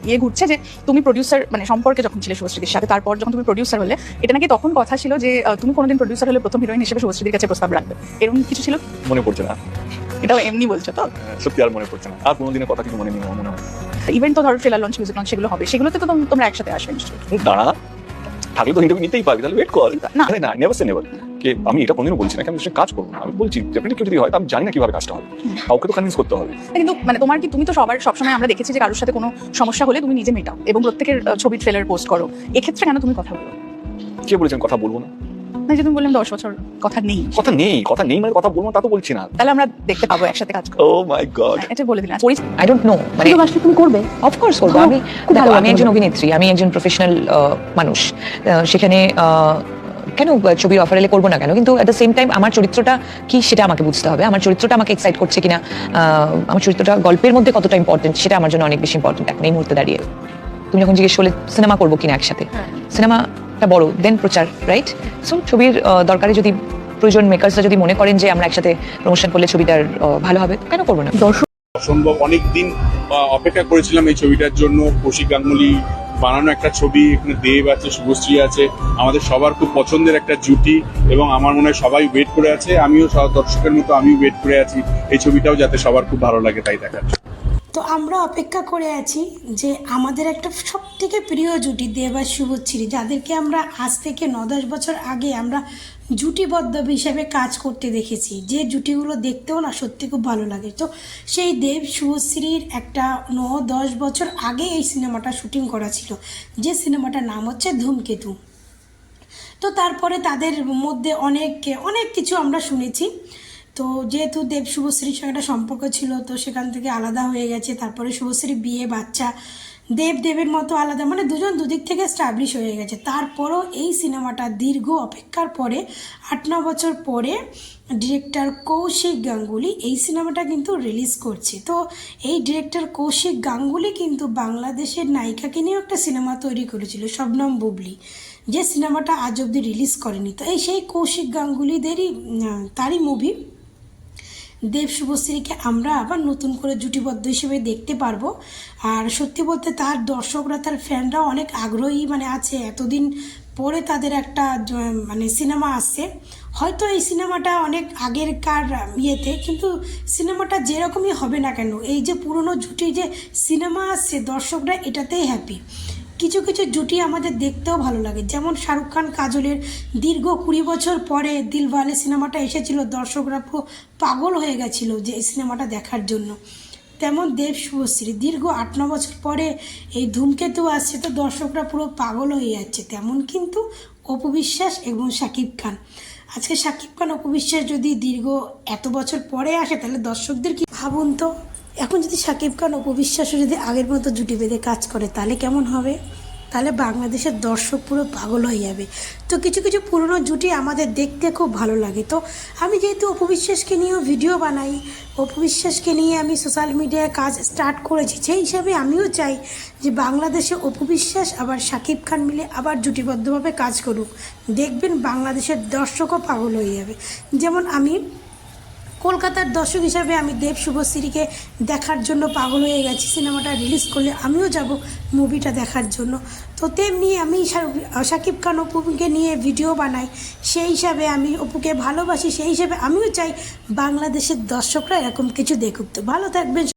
ইয়ে ঘুরছে যে তুমি প্রডিউসার মানে সম্পর্কে যখন ছিলে শুভশ্রীদের সাথে, তারপর যখন তুমি প্রডিউসার হলে, এটা নাকি তখন কথা ছিল যে তুমি কোনোদিন প্রডিউসার হলে প্রথম হিরোইন হিসেবে শুভশ্রীদের কাছে প্রস্তাব রাখবে, এরকম কিছু ছিল? মনে পড়ছে না, এটাও এমনি বলছো তো? সত্যি আর মনে পড়ছে না, আর কোনোদিনের কথা কিছু মনে নেই মনে হয়। ইভেন্ট তো ধরো ট্রেলার লঞ্চ, মিউজিক লঞ্চ সেগুলো হবে, সেগুলোতে তো তোমরা একসাথে আসবে নিশ্চয়ই। দাঁড়া, থাকলে তো ইন্টারভিউ নিতেই পারবি, তাহলে ওয়েট কর। না। না, নেভার সে নেভার। কে আমি এটা কোনোদিনও বলছি না, আমি কাজ করবো না, আমি বলছি ডেফিনেটলি কেউ যদি হয়, আমি জানি না কিভাবে কাজটা হবে, কাউকে তো কনভিন্স করতে হবে। কিন্তু মানে তোমার কি, তুমি তো সবসময় আমরা দেখেছি যে কারোর সাথে কোনো সমস্যা হলে তুমি নিজে মেটাও এবং প্রত্যেকের ছবি ট্রেলার পোস্ট করো, এক্ষেত্রে কেন তুমি কথা বলো? কে বলেছেন কথা বলবো না? না, যে তুমি বললাম 10 বছর কথা নেই মানে কথা বলবো না তা তো বলছি না। তাহলে আমরা দেখতে পাবো একসাথে কাজ করো। ও মাই গড, এটা বলে দিলাম। আই ডোন্ট নো, মানে তুমি করবে? অফকোর্স করবো। আমি একজন অভিনেত্রী, আমি একজন প্রফেশনাল মানুষ। সেখানে কেন ছবির অফার এলে করবো না কেন? কিন্তু অ্যাট দ্য সেম টাইম আমার চরিত্রটা কি সেটা আমাকে বুঝতে হবে, আমার চরিত্রটা আমাকে এক্সাইট করছে কিনা, আমার চরিত্রটা গল্পের মধ্যে কতটা ইম্পর্টেন্ট সেটা আমার জন্য অনেক বেশি ইম্পর্টেন্ট এখন এই মুহূর্তে দাঁড়িয়ে। তুমি যখন জিজ্ঞেস করলে সিনেমা করবো কিনা একসাথে, সিনেমাটা বড় দেন প্রচার, রাইট? সো ছবির দরকারে যদি প্রয়োজন মেকার্সরা যদি মনে করেন যে আমরা একসাথে প্রমোশন করলে ছবিটার ভালো হবে, কেন করবো না? দর্শক অসম্ভব অনেকদিন অপেক্ষা করেছিলাম এই ছবিটার জন্য। কৌশিক গাঙ্গুলি বানানো একটা ছবি, এখানে দেব আছে, শুভশ্রী আছে, আমাদের সবার খুব পছন্দের একটা জুটি, এবং আমার মনে হয় সবাই ওয়েট করে আছে, আমিও দর্শকের মতো আমিও ওয়েট করে আছি এই ছবিটাও যাতে সবার খুব ভালো লাগে তাই দেখার। তো আমরা অপেক্ষা করে আছি যে আমাদের একটা সব থেকে প্রিয় জুটি দেব আর শুভশ্রী, যাদেরকে আমরা আজ থেকে 9-10 বছর আগে আমরা জুটিবদ্ধ হিসাবে কাজ করতে দেখেছি, যে জুটিগুলো দেখতেও না সত্যি খুব ভালো লাগে। তো সেই দেব শুভশ্রীর একটা 9-10 বছর আগে এই সিনেমাটা শুটিং করা ছিল, যে সিনেমাটার নাম হচ্ছে ধূমকেতু। তো তারপরে তাদের মধ্যে অনেক কিছু আমরা শুনেছি। তো যেহেতু দেব শুভশ্রীর সঙ্গে একটা সম্পর্ক ছিল, তো সেখান থেকে আলাদা হয়ে গেছে, তারপরে শুভশ্রী বিয়ে, বাচ্চা, দেবের মতো আলাদা, মানে দুজন দুদিক থেকে স্টাবলিশ হয়ে গেছে। তারপরও এই সিনেমাটা দীর্ঘ অপেক্ষার পরে 8-9 বছর পরে ডিরেক্টর কৌশিক গাঙ্গুলি এই সিনেমাটা কিন্তু রিলিজ করছে। তো এই ডিরেক্টর কৌশিক গাঙ্গুলি কিন্তু বাংলাদেশের নায়িকাকে নিয়েও একটা সিনেমা তৈরি করেছিল, শবনম বুবলি, যে সিনেমাটা আজ অবধি রিলিজ করেনি। তো সেই কৌশিক গাঙ্গুলিদেরই তারই মুভি দেব শুভশ্রীকে আমরা আবার নতুন করে জুটিবদ্ধ হিসেবে দেখতে পারবো। আর সত্যি বলতে তার দর্শকরা, তার ফ্যানরাও অনেক আগ্রহী মানে আছে, এতদিন পরে তাদের একটা মানে সিনেমা আসছে। হয়তো এই সিনেমাটা অনেক আগেরকার ইয়েতে, কিন্তু সিনেমাটা যেরকমই হবে না কেন, এই যে পুরনো জুটি যে সিনেমা আসছে, দর্শকরা এটাতেই হ্যাপি। কিছু কিছু জুটি আমাদের দেখতেও ভালো লাগে, যেমন শাহরুখ খান কাজলের দীর্ঘ 20 বছর পরে দিলওয়ালে সিনেমাটা এসেছিল, দর্শকরা পুরো পাগল হয়ে গেছিল যে এই সিনেমাটা দেখার জন্য। তেমন দেব শুভশ্রী দীর্ঘ 8-9 বছর পরে এই ধূমকেতু আসছে, তো দর্শকরা পুরো পাগল হয়ে যাচ্ছে। তেমন কিন্তু অপু বিশ্বাস এবং শাকিব খান, আজকে শাকিব খান অপু বিশ্বাস যদি দীর্ঘ এত বছর পরে আসে, তাহলে দর্শকদের কি ভাবুন তো, এখন যদি শাকিব খান অপু বিশ্বাসও যদি আগের মতো জুটি বেঁধে কাজ করে তাহলে কেমন হবে? তাহলে বাংলাদেশের দর্শক পুরো পাগল হয়ে যাবে। তো কিছু কিছু পুরনো জুটি আমাদের দেখতে খুব ভালো লাগে। তো আমি যেহেতু অপু বিশ্বাসকে নিয়েও ভিডিও বানাই, অপু বিশ্বাসকে নিয়ে আমি সোশ্যাল মিডিয়ায় কাজ স্টার্ট করেছি, সেই হিসাবে আমিও চাই যে বাংলাদেশে অপু বিশ্বাস আবার শাকিব খান মিলে আবার জুটিবদ্ধভাবে কাজ করুক, দেখবেন বাংলাদেশের দর্শকও পাগল হয়ে যাবে। যেমন আমি কলকাতার দর্শক হিসাবে আমি দেব শুভশ্রীকে দেখার জন্য পাগল হয়ে গেছি, সিনেমাটা রিলিজ করলে আমিও যাব মুভিটা দেখার জন্য। তো তেমনি আমি শাকিব খান অপুকে নিয়ে ভিডিও বানাই, সেই হিসাবে আমি অপুকে ভালোবাসি, সেই হিসাবে আমিও চাই বাংলাদেশের দর্শকরা এরকম কিছু দেখুক। তো ভালো থাকবেন।